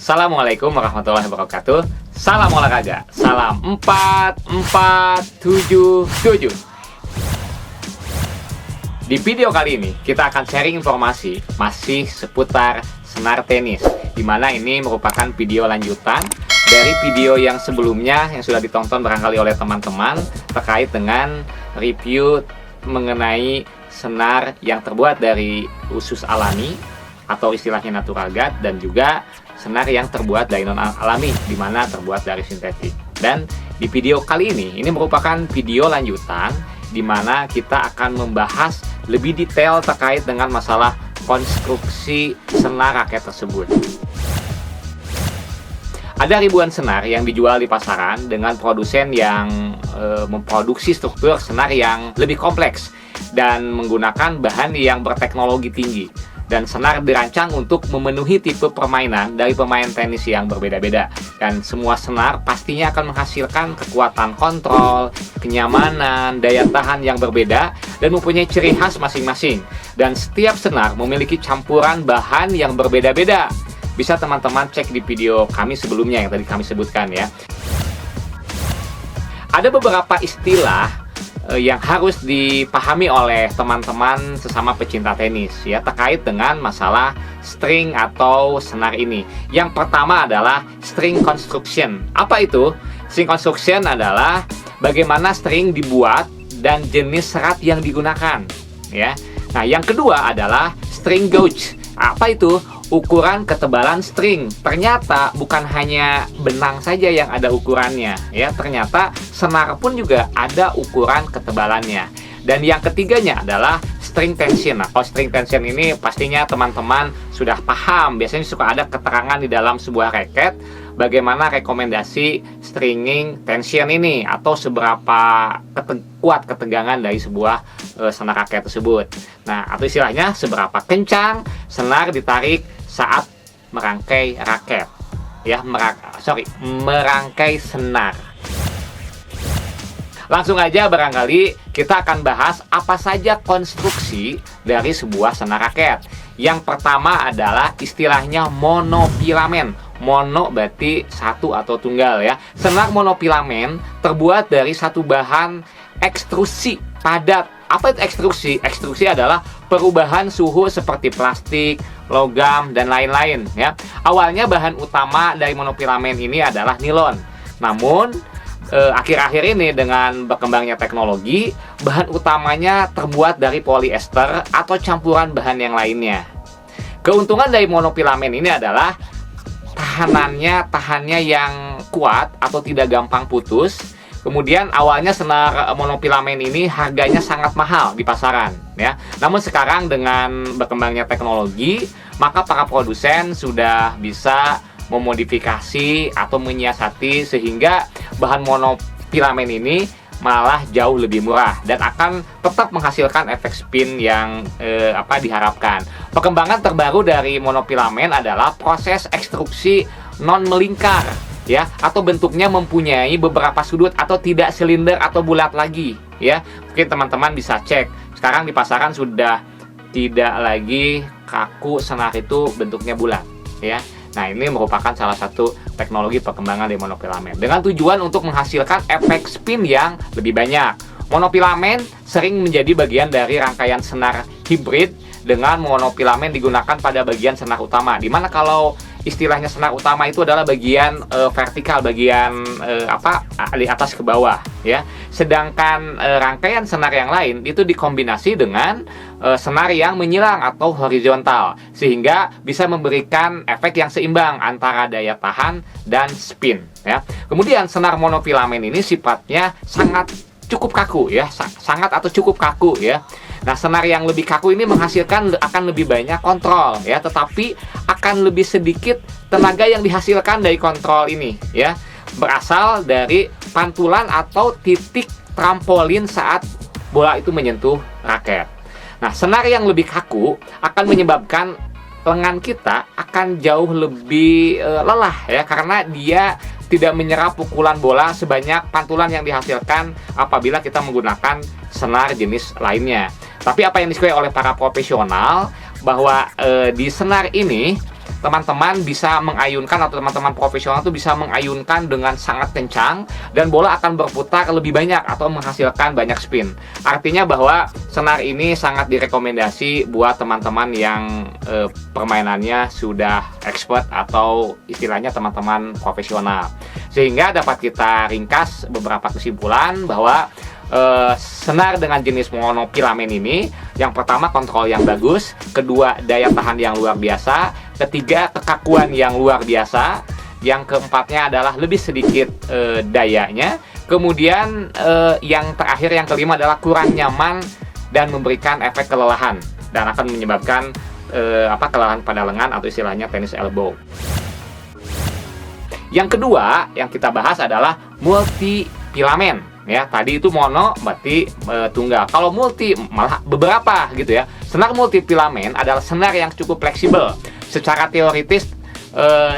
Assalamualaikum warahmatullahi wabarakatuh. Salam olahraga. Salam 4477. Di video kali ini kita akan sharing informasi masih seputar senar tenis, di mana ini merupakan video lanjutan dari video yang sebelumnya yang sudah ditonton barangkali oleh teman-teman terkait dengan review mengenai senar yang terbuat dari usus alami atau istilahnya natural gas, dan juga senar yang terbuat dari non alami di mana terbuat dari sintetik. Dan di video kali ini merupakan video lanjutan di mana kita akan membahas lebih detail terkait dengan masalah konstruksi senar raket tersebut. Ada ribuan senar yang dijual di pasaran dengan produsen yang memproduksi struktur senar yang lebih kompleks dan menggunakan bahan yang berteknologi tinggi. Dan senar dirancang untuk memenuhi tipe permainan dari pemain tenis yang berbeda-beda. Dan semua senar pastinya akan menghasilkan kekuatan kontrol, kenyamanan, daya tahan yang berbeda, dan mempunyai ciri khas masing-masing. Dan setiap senar memiliki campuran bahan yang berbeda-beda. Bisa teman-teman cek di video kami sebelumnya yang tadi kami sebutkan ya. Ada beberapa istilah yang harus dipahami oleh teman-teman sesama pecinta tenis ya, terkait dengan masalah string atau senar ini. Yang pertama adalah string construction. Apa itu? String construction adalah bagaimana string dibuat dan jenis serat yang digunakan ya. Nah, yang kedua adalah string gauge. Apa itu? Ukuran ketebalan string. Ternyata bukan hanya benang saja yang ada ukurannya ya, ternyata senar pun juga ada ukuran ketebalannya. Dan yang ketiganya adalah string tension. Nah, kalau string tension ini pastinya teman-teman sudah paham. Biasanya suka ada keterangan di dalam sebuah raket bagaimana rekomendasi stringing tension ini, atau seberapa kuat ketegangan dari sebuah senar raket tersebut. Nah, atau istilahnya seberapa kencang senar ditarik saat merangkai raket ya, merangkai senar. Langsung aja barangkali kita akan bahas apa saja konstruksi dari sebuah senar raket. Yang pertama adalah istilahnya monofilamen. Mono berarti satu atau tunggal ya. Senar monofilamen terbuat dari satu bahan ekstrusi padat. Apa itu ekstrusi? Ekstrusi adalah perubahan suhu seperti plastik, logam, dan lain-lain ya. Awalnya bahan utama dari monofilamen ini adalah nilon. Namun akhir-akhir ini dengan berkembangnya teknologi, bahan utamanya terbuat dari polyester atau campuran bahan yang lainnya. Keuntungan dari monofilamen ini adalah tahannya yang kuat atau tidak gampang putus. Kemudian awalnya senar monofilamen ini harganya sangat mahal di pasaran ya. Namun sekarang dengan berkembangnya teknologi, maka para produsen sudah bisa memodifikasi atau menyiasati sehingga bahan monofilamen ini malah jauh lebih murah dan akan tetap menghasilkan efek spin yang diharapkan. Perkembangan terbaru dari monofilamen adalah proses ekstruksi non melingkar ya, atau bentuknya mempunyai beberapa sudut atau tidak silinder atau bulat lagi ya. Mungkin teman-teman bisa cek sekarang di pasaran sudah tidak lagi kaku senar itu bentuknya bulat ya. Nah, ini merupakan salah satu teknologi perkembangan dari monofilamen dengan tujuan untuk menghasilkan efek spin yang lebih banyak. Monofilamen sering menjadi bagian dari rangkaian senar hibrid dengan monofilamen digunakan pada bagian senar utama, di mana kalau istilahnya senar utama itu adalah bagian vertikal, bagian dari atas ke bawah ya. Sedangkan rangkaian senar yang lain itu dikombinasi dengan senar yang menyilang atau horizontal, sehingga bisa memberikan efek yang seimbang antara daya tahan dan spin ya. Kemudian senar monofilamen ini sifatnya cukup kaku ya, sangat atau cukup kaku ya. Nah, senar yang lebih kaku ini menghasilkan akan lebih banyak kontrol ya, tetapi akan lebih sedikit tenaga yang dihasilkan dari kontrol ini ya. Berasal dari pantulan atau titik trampolin saat bola itu menyentuh raket. Nah, senar yang lebih kaku akan menyebabkan lengan kita akan jauh lebih lelah ya, karena dia tidak menyerap pukulan bola sebanyak pantulan yang dihasilkan apabila kita menggunakan senar jenis lainnya. Tapi apa yang disukai oleh para profesional bahwa di senar ini teman-teman bisa mengayunkan atau teman-teman profesional itu bisa mengayunkan dengan sangat kencang dan bola akan berputar lebih banyak atau menghasilkan banyak spin. Artinya bahwa senar ini sangat direkomendasi buat teman-teman yang permainannya sudah expert atau istilahnya teman-teman profesional. Sehingga dapat kita ringkas beberapa kesimpulan bahwa senar dengan jenis monofilamen ini, yang pertama kontrol yang bagus, kedua daya tahan yang luar biasa, ketiga kekakuan yang luar biasa, yang keempatnya adalah lebih sedikit dayanya, kemudian yang terakhir yang kelima adalah kurang nyaman dan memberikan efek kelelahan dan akan menyebabkan kelelahan pada lengan atau istilahnya tennis elbow. Yang kedua yang kita bahas adalah multifilamen. Ya, tadi itu mono berarti tunggal. Kalau multi malah beberapa gitu ya. Senar multifilamen adalah senar yang cukup fleksibel. Secara teoritis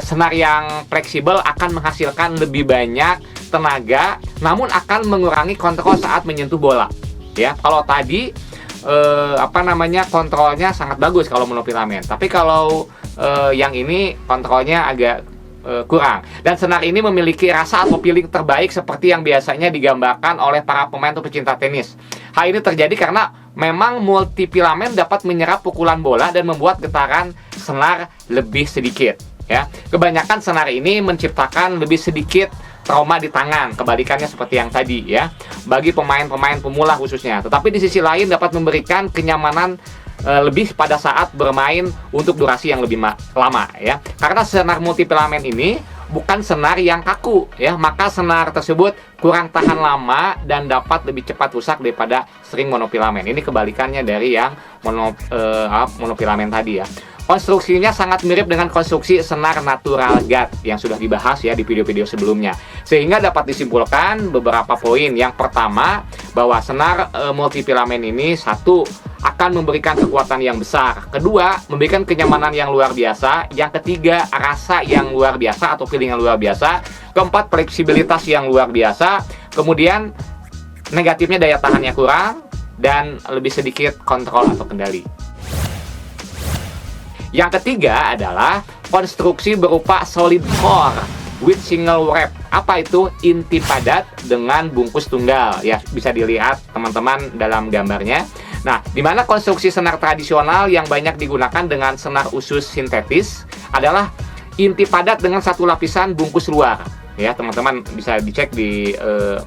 senar yang fleksibel akan menghasilkan lebih banyak tenaga, namun akan mengurangi kontrol saat menyentuh bola. Ya, kalau tadi kontrolnya sangat bagus kalau monofilamen. Tapi kalau yang ini kontrolnya agak kurang. Dan senar ini memiliki rasa atau feeling terbaik seperti yang biasanya digambarkan oleh para pemain atau pecinta tenis. Hal ini terjadi karena memang multifilamen dapat menyerap pukulan bola dan membuat getaran senar lebih sedikit. Ya, kebanyakan senar ini menciptakan lebih sedikit trauma di tangan, kebalikannya seperti yang tadi ya, bagi pemain-pemain pemula khususnya. Tetapi di sisi lain dapat memberikan kenyamanan lebih pada saat bermain untuk durasi yang lebih lama ya. Karena senar multifilamen ini bukan senar yang kaku ya, maka senar tersebut kurang tahan lama dan dapat lebih cepat rusak daripada string monofilamen. Ini kebalikannya dari yang monofilamen tadi ya. Konstruksinya sangat mirip dengan konstruksi senar natural guard yang sudah dibahas ya di video-video sebelumnya. Sehingga dapat disimpulkan beberapa poin. Yang pertama, bahwa senar multifilamen ini satu, akan memberikan kekuatan yang besar. Kedua, memberikan kenyamanan yang luar biasa. Yang ketiga, rasa yang luar biasa atau feeling yang luar biasa. Keempat, fleksibilitas yang luar biasa. Kemudian, negatifnya daya tahannya kurang dan lebih sedikit kontrol atau kendali. Yang ketiga adalah konstruksi berupa solid core with single wrap. Apa itu? Inti padat dengan bungkus tunggal. Ya, bisa dilihat teman-teman dalam gambarnya. Nah, di mana konstruksi senar tradisional yang banyak digunakan dengan senar usus sintetis adalah inti padat dengan satu lapisan bungkus luar. Ya, teman-teman bisa dicek di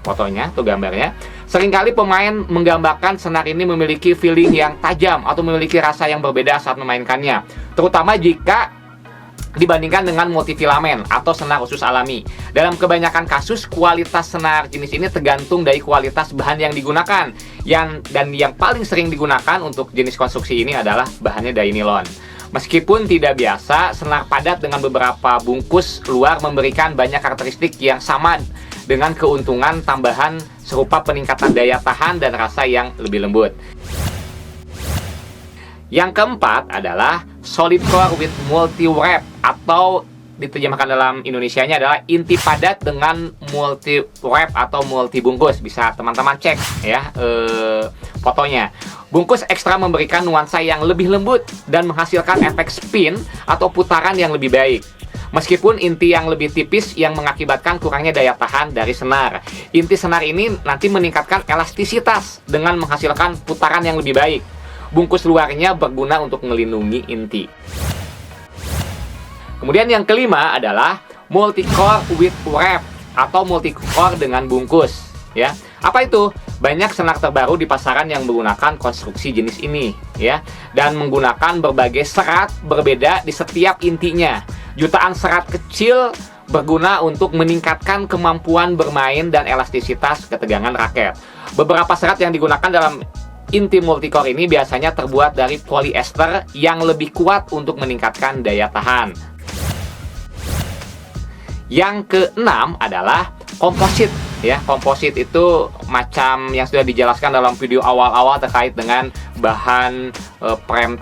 fotonya atau gambarnya. Seringkali pemain menggambarkan senar ini memiliki feeling yang tajam atau memiliki rasa yang berbeda saat memainkannya, terutama jika dibandingkan dengan multifilamen atau senar usus alami. Dalam kebanyakan kasus, kualitas senar jenis ini tergantung dari kualitas bahan yang digunakan. Dan yang paling sering digunakan untuk jenis konstruksi ini adalah bahannya dari nilon. Meskipun tidak biasa, senar padat dengan beberapa bungkus luar memberikan banyak karakteristik yang sama dengan keuntungan tambahan serupa peningkatan daya tahan dan rasa yang lebih lembut. Yang keempat adalah solid core with multi wrap, atau diterjemahkan dalam Indonesianya adalah inti padat dengan multi wrap atau multi bungkus. Bisa teman-teman cek ya fotonya. Bungkus ekstra memberikan nuansa yang lebih lembut dan menghasilkan efek spin atau putaran yang lebih baik. Meskipun inti yang lebih tipis yang mengakibatkan kurangnya daya tahan dari senar. Inti senar ini nanti meningkatkan elastisitas dengan menghasilkan putaran yang lebih baik. Bungkus luarnya berguna untuk melindungi inti. Kemudian yang kelima adalah multi-core with wrap atau multi-core dengan bungkus. Ya, apa itu? Banyak senar terbaru di pasaran yang menggunakan konstruksi jenis ini, ya, dan menggunakan berbagai serat berbeda di setiap intinya. Jutaan serat kecil berguna untuk meningkatkan kemampuan bermain dan elastisitas ketegangan raket. Beberapa serat yang digunakan dalam inti multicore ini biasanya terbuat dari polyester yang lebih kuat untuk meningkatkan daya tahan. Yang keenam adalah komposit. Ya, komposit itu macam yang sudah dijelaskan dalam video awal-awal terkait dengan bahan prem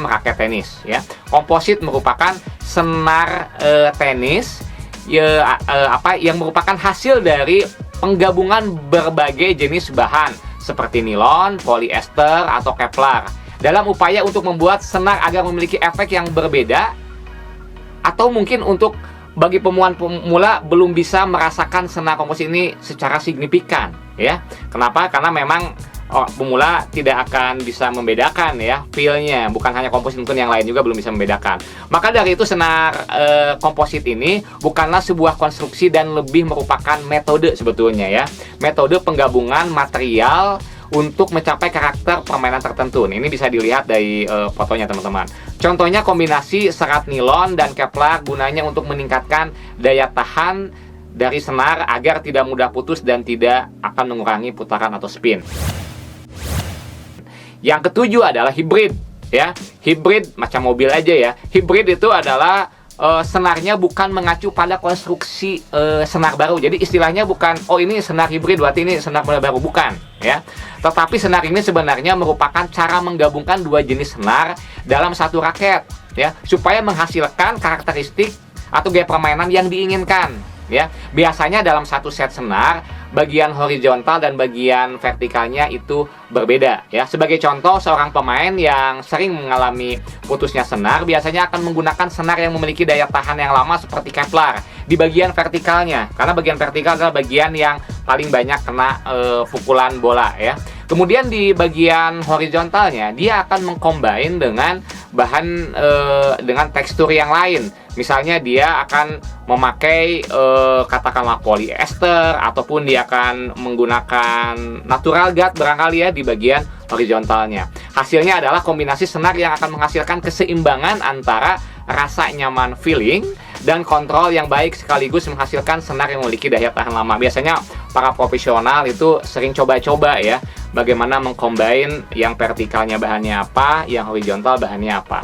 raket tenis. Ya, komposit merupakan senar tenis yang merupakan hasil dari penggabungan berbagai jenis bahan seperti nilon, polyester atau kevlar dalam upaya untuk membuat senar agar memiliki efek yang berbeda atau mungkin untuk bagi pemula belum bisa merasakan senar komposit ini secara signifikan ya. Kenapa? Karena memang pemula tidak akan bisa membedakan ya feel-nya, bukan hanya komposit, mungkin yang lain juga belum bisa membedakan. Maka dari itu senar komposit ini bukanlah sebuah konstruksi dan lebih merupakan metode sebetulnya ya. Metode penggabungan material untuk mencapai karakter permainan tertentu. Ini bisa dilihat dari fotonya teman-teman. Contohnya kombinasi serat nilon dan Kevlar gunanya untuk meningkatkan daya tahan dari senar agar tidak mudah putus dan tidak akan mengurangi putaran atau spin. Yang ketujuh adalah hibrid ya. Hibrid macam mobil aja ya. Hibrid itu adalah senarnya bukan mengacu pada konstruksi senar baru. Jadi istilahnya bukan ini senar hibrid berarti ini senar baru, bukan ya. Tetapi senar ini sebenarnya merupakan cara menggabungkan dua jenis senar dalam satu raket ya, supaya menghasilkan karakteristik atau gaya permainan yang diinginkan ya. Biasanya dalam satu set senar, bagian horizontal dan bagian vertikalnya itu berbeda ya. Sebagai contoh, seorang pemain yang sering mengalami putusnya senar biasanya akan menggunakan senar yang memiliki daya tahan yang lama seperti Kevlar di bagian vertikalnya, karena bagian vertikal adalah bagian yang paling banyak kena pukulan bola ya. Kemudian di bagian horizontalnya dia akan mengcombine dengan bahan dengan tekstur yang lain. Misalnya dia akan memakai katakanlah polyester, ataupun dia akan menggunakan natural guard barangkali ya di bagian horizontalnya. Hasilnya adalah kombinasi senar yang akan menghasilkan keseimbangan antara rasa nyaman feeling dan kontrol yang baik, sekaligus menghasilkan senar yang memiliki daya tahan lama. Biasanya para profesional itu sering coba-coba ya, bagaimana mengcombine yang vertikalnya bahannya apa, yang horizontal bahannya apa.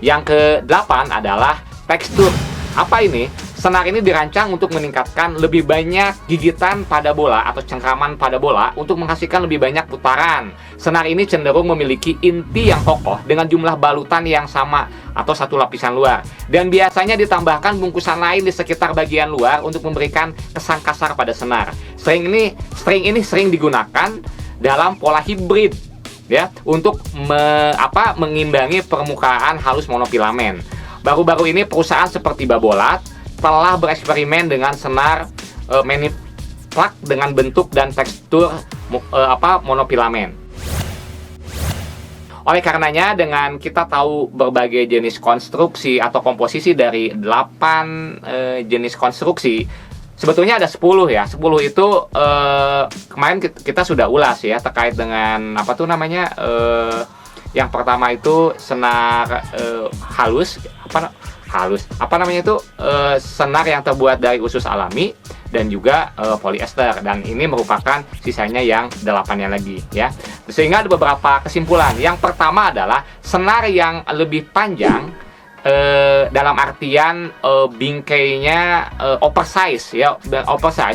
Yang ke-8 adalah tekstur. Apa ini? Senar ini dirancang untuk meningkatkan lebih banyak gigitan pada bola atau cengkraman pada bola untuk menghasilkan lebih banyak putaran. Senar ini cenderung memiliki inti yang kokoh dengan jumlah balutan yang sama atau satu lapisan luar. Dan biasanya ditambahkan bungkusan lain di sekitar bagian luar untuk memberikan kesan kasar pada senar. String ini sering digunakan dalam pola hibrid ya, untuk mengimbangi permukaan halus monofilamen. Baru-baru ini perusahaan seperti Babolat telah bereksperimen dengan senar maniflak dengan bentuk dan tekstur monofilamen. Oleh karenanya, dengan kita tahu berbagai jenis konstruksi atau komposisi dari 8 jenis konstruksi, sebetulnya ada 10 ya. 10 itu kemarin kita sudah ulas ya, terkait dengan yang pertama itu senar senar yang terbuat dari usus alami dan juga polyester, dan ini merupakan sisanya yang 8-nya lagi ya. Sehingga ada beberapa kesimpulan. Yang pertama adalah senar yang lebih panjang dalam artian bingkainya oversize ya,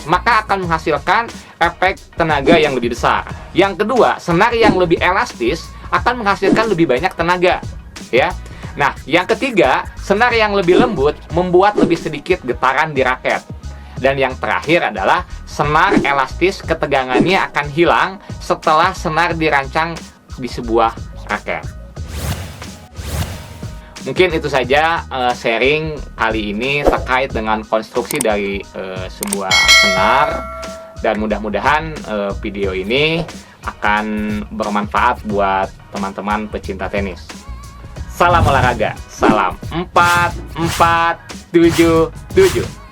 maka akan menghasilkan efek tenaga yang lebih besar. Yang kedua, senar yang lebih elastis akan menghasilkan lebih banyak tenaga ya. Nah, yang ketiga, senar yang lebih lembut membuat lebih sedikit getaran di raket. Dan yang terakhir adalah senar elastis, ketegangannya akan hilang setelah senar dirancang di sebuah raket. Mungkin itu saja sharing kali ini terkait dengan konstruksi dari sebuah senar, dan mudah-mudahan video ini akan bermanfaat buat teman-teman pecinta tenis. Salam olahraga, salam 4-4-7-7.